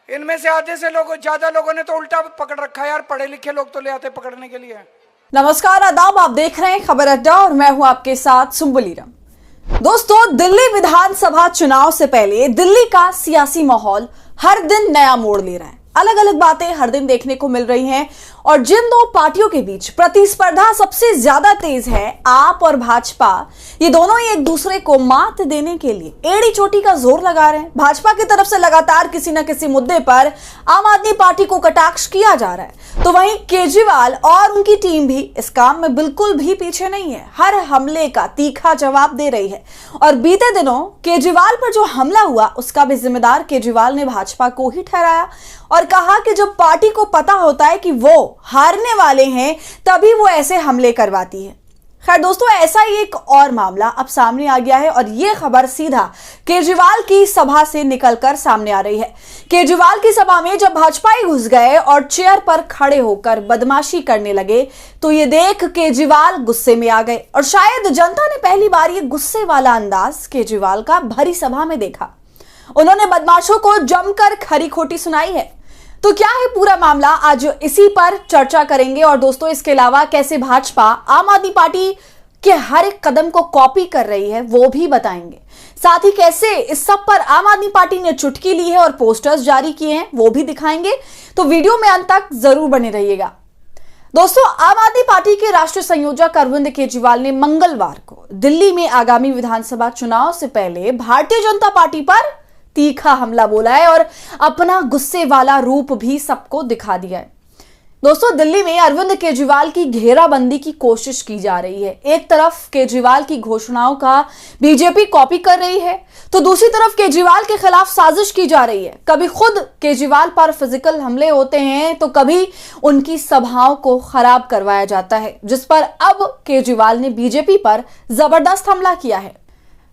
इनमें से आधे से लोग ज्यादा लोगों ने तो उल्टा पकड़ रखा है यार, पढ़े लिखे लोग तो ले आते पकड़ने के लिए। नमस्कार, आदाब, आप देख रहे हैं खबर अड्डा और मैं हूं आपके साथ सुम्बुलीरम। दोस्तों, दिल्ली विधानसभा चुनाव से पहले दिल्ली का सियासी माहौल हर दिन नया मोड़ ले रहा है। अलग अलग बातें हर दिन देखने को मिल रही हैं और जिन दो पार्टियों के बीच प्रतिस्पर्धा सबसे ज्यादा तेज है, आप और भाजपा, ये दोनों ही एक दूसरे को मात देने के लिए एड़ी चोटी का जोर लगा रहे हैं। भाजपा की तरफ से लगातार किसी न किसी मुद्दे पर आम आदमी पार्टी को कटाक्ष किया जा रहा है, तो वहीं केजरीवाल और उनकी टीम भी इस काम में बिल्कुल भी पीछे नहीं है। हर हमले का तीखा जवाब दे रही है और बीते दिनों केजरीवाल पर जो हमला हुआ उसका भी जिम्मेदार केजरीवाल ने भाजपा को ही ठहराया और कहा कि जब पार्टी को पता होता है कि वो हारने वाले हैं तभी वो ऐसे हमले करवाती है। खैर दोस्तों, ऐसा ही एक और मामला अब सामने आ गया है और ये खबर सीधा केजरीवाल की सभा से निकलकर सामने आ रही है। केजरीवाल की सभा में जब भाजपाई घुस गए और चेयर पर खड़े होकर बदमाशी करने लगे तो ये देख केजरीवाल गुस्से में आ गए और शायद जनता ने पहली बार ये गुस्से वाला अंदाज केजरीवाल का भरी सभा में देखा। उन्होंने बदमाशों को जमकर खरी खोटी सुनाई है। तो क्या है पूरा मामला, आज इसी पर चर्चा करेंगे और दोस्तों इसके अलावा कैसे भाजपा आम आदमी पार्टी के हर एक कदम को कॉपी कर रही है वो भी बताएंगे। साथ ही कैसे इस सब पर आम आदमी पार्टी ने चुटकी ली है और पोस्टर्स जारी किए हैं वो भी दिखाएंगे। तो वीडियो में अंत तक जरूर बने रहिएगा। दोस्तों, आम आदमी पार्टी के राष्ट्रीय संयोजक अरविंद केजरीवाल ने मंगलवार को दिल्ली में आगामी विधानसभा चुनाव से पहले भारतीय जनता पार्टी पर तीखा हमला बोला है और अपना गुस्से वाला रूप भी सबको दिखा दिया है। दोस्तों, दिल्ली में अरविंद केजरीवाल की घेराबंदी की कोशिश की जा रही है। एक तरफ केजरीवाल की घोषणाओं का बीजेपी कॉपी कर रही है तो दूसरी तरफ केजरीवाल के खिलाफ साजिश की जा रही है। कभी खुद केजरीवाल पर फिजिकल हमले होते हैं तो कभी उनकी सभाओं को खराब करवाया जाता है, जिस पर अब केजरीवाल ने बीजेपी पर जबरदस्त हमला किया है।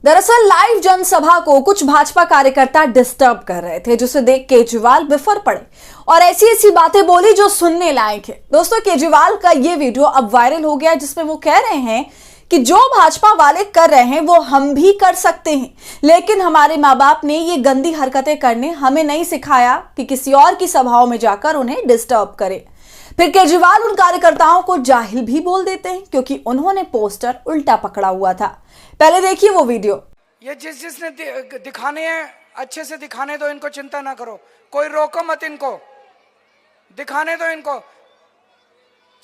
दरअसल लाइव जनसभा को कुछ भाजपा कार्यकर्ता डिस्टर्ब कर रहे थे, जिसे देख केजरीवाल बिफर पड़े और ऐसी ऐसी बातें बोली जो सुनने लायक है। दोस्तों, केजरीवाल का ये वीडियो अब वायरल हो गया जिसमें वो कह रहे हैं कि जो भाजपा वाले कर रहे हैं वो हम भी कर सकते हैं, लेकिन हमारे माँ बाप ने ये गंदी हरकतें करने हमें नहीं सिखाया कि किसी और की सभाओं में जाकर उन्हें डिस्टर्ब करें। फिर केजरीवाल उन कार्यकर्ताओं को जाहिल भी बोल देते हैं क्योंकि उन्होंने पोस्टर उल्टा पकड़ा हुआ था। पहले देखिए वो वीडियो। ये जिसने दिखाने हैं अच्छे से दिखाने दो, इनको चिंता ना करो, कोई रोको मत, इनको दिखाने दो, इनको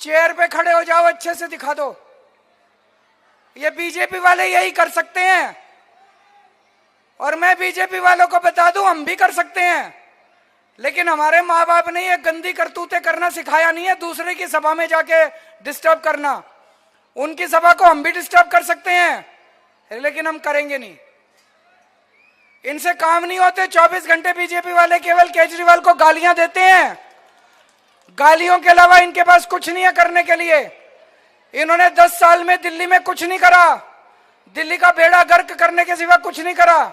चेयर पे खड़े हो जाओ, अच्छे से दिखा दो। ये बीजेपी वाले यही कर सकते हैं और मैं बीजेपी वालों को बता दूं हम भी कर सकते हैं, लेकिन हमारे माँ बाप ने ये गंदी करतूतें करना सिखाया नहीं है, दूसरे की सभा में जाके डिस्टर्ब करना। उनकी सभा को हम भी डिस्टर्ब कर सकते हैं लेकिन हम करेंगे नहीं। इनसे काम नहीं होते। 24 घंटे बीजेपी वाले केवल केजरीवाल को गालियां देते हैं, गालियों के अलावा इनके पास कुछ नहीं है करने के लिए। इन्होंने 10 साल में दिल्ली में कुछ नहीं करा, दिल्ली का बेड़ा गर्क करने के सिवा कुछ नहीं करा।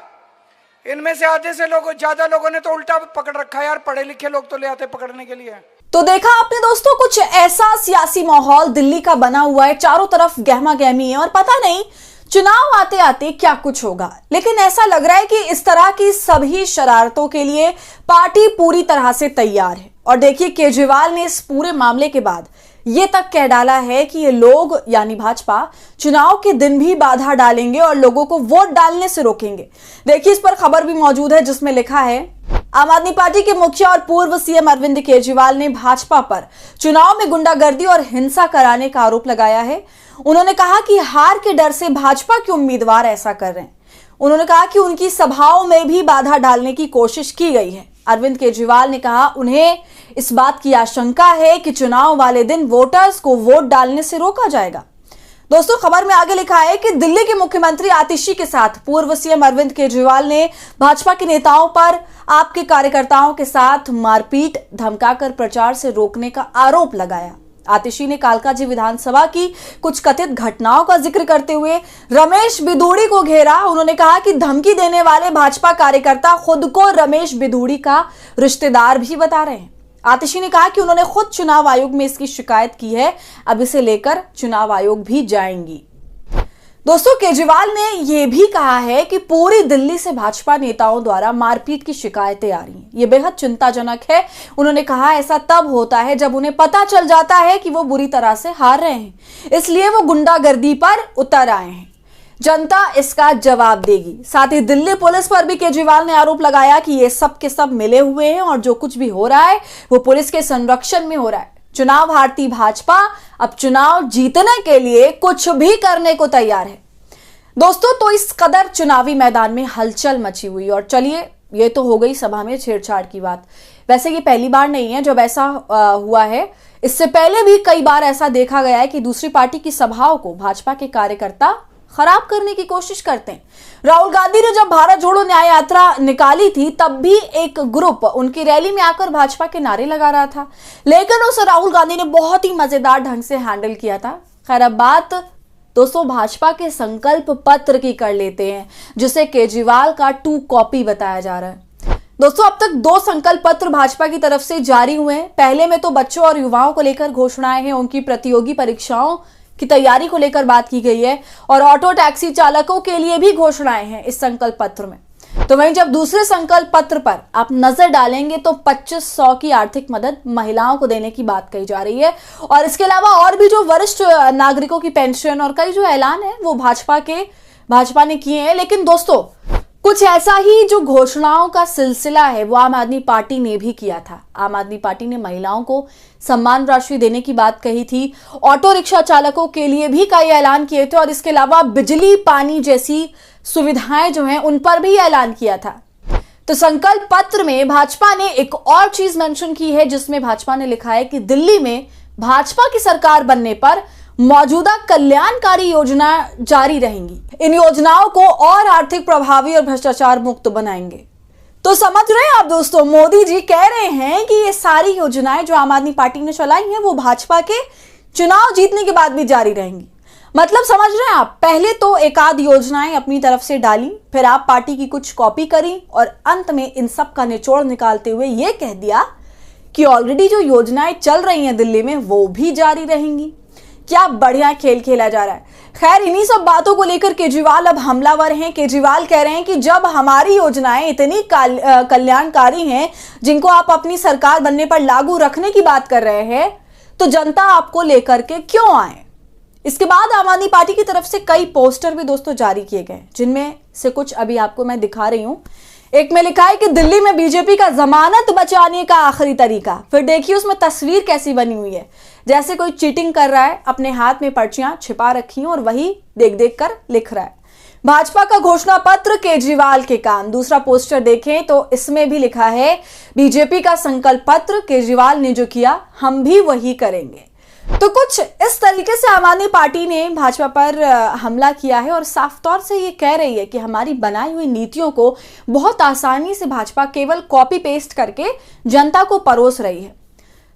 इनमें से आधे से लोग ज्यादा लोगों ने तो उल्टा पकड़ रखा है यार, पढ़े लिखे लोग तो ले आते पकड़ने के लिए। तो देखा आपने दोस्तों, कुछ ऐसा सियासी माहौल दिल्ली का बना हुआ है, चारों तरफ गहमा गहमी है और पता नहीं चुनाव आते आते क्या कुछ होगा। लेकिन ऐसा लग रहा है कि इस तरह की सभी शरारतों के लिए पार्टी पूरी तरह से तैयार है। और देखिए, केजरीवाल ने इस पूरे मामले के बाद ये तक कह डाला है कि ये लोग यानी भाजपा चुनाव के दिन भी बाधा डालेंगे और लोगों को वोट डालने से रोकेंगे। देखिए, इस पर खबर भी मौजूद है जिसमें लिखा है, आम आदमी पार्टी के मुखिया और पूर्व सीएम अरविंद केजरीवाल ने भाजपा पर चुनाव में गुंडागर्दी और हिंसा कराने का आरोप लगाया है। उन्होंने कहा कि हार के डर से भाजपा के उम्मीदवार ऐसा कर रहे हैं। उन्होंने कहा कि उनकी सभाओं में भी बाधा डालने की कोशिश की गई है। अरविंद केजरीवाल ने कहा उन्हें इस बात की आशंका है कि चुनाव वाले दिन वोटर्स को वोट डालने से रोका जाएगा। दोस्तों, खबर में आगे लिखा है कि दिल्ली के मुख्यमंत्री आतिशी के साथ पूर्व सीएम अरविंद केजरीवाल ने भाजपा के नेताओं पर आपके कार्यकर्ताओं के साथ मारपीट धमकाकर प्रचार से रोकने का आरोप लगाया। आतिशी ने कालकाजी विधानसभा की कुछ कथित घटनाओं का जिक्र करते हुए रमेश बिधूड़ी को घेरा। उन्होंने कहा कि धमकी देने वाले भाजपा कार्यकर्ता खुद को रमेश बिधूड़ी का रिश्तेदार भी बता रहे हैं। आतिशी ने कहा कि उन्होंने खुद चुनाव आयोग में इसकी शिकायत की है, अब इसे लेकर चुनाव आयोग भी जाएंगी। दोस्तों, केजरीवाल ने यह भी कहा है कि पूरी दिल्ली से भाजपा नेताओं द्वारा मारपीट की शिकायतें आ रही हैं। यह बेहद चिंताजनक है। उन्होंने कहा ऐसा तब होता है जब उन्हें पता चल जाता है कि वो बुरी तरह से हार रहे हैं, इसलिए वो गुंडागर्दी पर उतर आए हैं। जनता इसका जवाब देगी। साथ ही दिल्ली पुलिस पर भी केजरीवाल ने आरोप लगाया कि ये सब के सब मिले हुए हैं और जो कुछ भी हो रहा है वो पुलिस के संरक्षण में हो रहा है। चुनाव हारती भाजपा अब चुनाव जीतने के लिए कुछ भी करने को तैयार है। दोस्तों, तो इस कदर चुनावी मैदान में हलचल मची हुई। और चलिए, ये तो हो गई सभा में छेड़छाड़ की बात। वैसे ये पहली बार नहीं है जब ऐसा हुआ है। इससे पहले भी कई बार ऐसा देखा गया है कि दूसरी पार्टी की सभाओं को भाजपा के कार्यकर्ता खराब करने की कोशिश करते हैं। राहुल गांधी ने जब भारत जोड़ो न्याय यात्रा निकाली थी तब भी एक ग्रुप उनकी रैली में आकर भाजपा के नारे लगा रहा था, लेकिन उसे राहुल गांधी ने बहुत ही मजेदार ढंग से हैंडल किया था। खैर, अब बात दोस्तों भाजपा के संकल्प पत्र की कर लेते हैं, जिसे केजरीवाल का 2 कॉपी बताया जा रहा है। दोस्तों, अब तक 2 संकल्प पत्र भाजपा की तरफ से जारी हुए हैं। पहले में तो बच्चों और युवाओं को लेकर घोषणाएं हैं, उनकी प्रतियोगी परीक्षाओं की तैयारी को लेकर बात की गई है और ऑटो टैक्सी चालकों के लिए भी घोषणाएं हैं इस संकल्प पत्र में। तो वहीं जब दूसरे संकल्प पत्र पर आप नजर डालेंगे तो 2500 की आर्थिक मदद महिलाओं को देने की बात कही जा रही है और इसके अलावा और भी जो वरिष्ठ नागरिकों की पेंशन और कई जो ऐलान है वो भाजपा ने किए हैं। लेकिन दोस्तों, कुछ ऐसा ही जो घोषणाओं का सिलसिला है वो आम आदमी पार्टी ने भी किया था। आम आदमी पार्टी ने महिलाओं को सम्मान राशि देने की बात कही थी, ऑटो रिक्शा चालकों के लिए भी कई ऐलान किए थे और इसके अलावा बिजली पानी जैसी सुविधाएं जो हैं उन पर भी ऐलान किया था। तो संकल्प पत्र में भाजपा ने एक और चीज मेंशन की है, जिसमें भाजपा ने लिखा है कि दिल्ली में भाजपा की सरकार बनने पर मौजूदा कल्याणकारी योजना जारी रहेंगी। इन योजनाओं को और आर्थिक प्रभावी और भ्रष्टाचार मुक्त बनाएंगे। तो समझ रहे हैं आप दोस्तों, मोदी जी कह रहे हैं कि ये सारी योजनाएं जो आम आदमी पार्टी ने चलाई हैं वो भाजपा के चुनाव जीतने के बाद भी जारी रहेंगी। मतलब समझ रहे हैं आप, पहले तो एक आध योजनाएं अपनी तरफ से डाली, फिर आप पार्टी की कुछ कॉपी करी और अंत में इन सब का निचोड़ निकालते हुए ये कह दिया कि ऑलरेडी जो योजनाएं चल रही हैं दिल्ली में वो भी जारी रहेंगी। क्या बढ़िया खेल खेला जा रहा है। खैर, इन्हीं सब बातों को लेकर केजरीवाल अब हमलावर हैं। केजरीवाल कह रहे हैं कि जब हमारी योजनाएं इतनी कल्याणकारी हैं जिनको आप अपनी सरकार बनने पर लागू रखने की बात कर रहे हैं, तो जनता आपको लेकर के क्यों आए। इसके बाद आम आदमी पार्टी की तरफ से कई पोस्टर भी दोस्तों जारी किए गए, जिनमें से कुछ अभी आपको मैं दिखा रही हूं। एक में लिखा है कि दिल्ली में बीजेपी का जमानत बचाने का आखिरी तरीका। फिर देखिए उसमें तस्वीर कैसी बनी हुई है, जैसे कोई चीटिंग कर रहा है, अपने हाथ में पर्चियां छिपा रखी हैं और वही देख देख कर लिख रहा है। भाजपा का घोषणा पत्र केजरीवाल के कान। दूसरा पोस्टर देखें तो इसमें भी लिखा है बीजेपी का संकल्प पत्र, केजरीवाल ने जो किया हम भी वही करेंगे। तो कुछ इस तरीके से आम आदमी पार्टी ने भाजपा पर हमला किया है और साफ तौर से ये कह रही है कि हमारी बनाई हुई नीतियों को बहुत आसानी से भाजपा केवल कॉपी पेस्ट करके जनता को परोस रही है।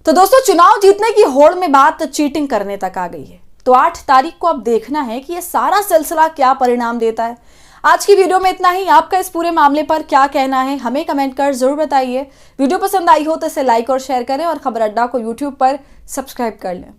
तो दोस्तों, चुनाव जीतने की होड़ में बात चीटिंग करने तक आ गई है। तो 8 तारीख को अब देखना है कि ये सारा सिलसिला क्या परिणाम देता है। आज की वीडियो में इतना ही। आपका इस पूरे मामले पर क्या कहना है हमें कमेंट कर जरूर बताइए। वीडियो पसंद आई हो तो इसे लाइक और शेयर करें और खबर अड्डा को यूट्यूब पर सब्सक्राइब कर लें।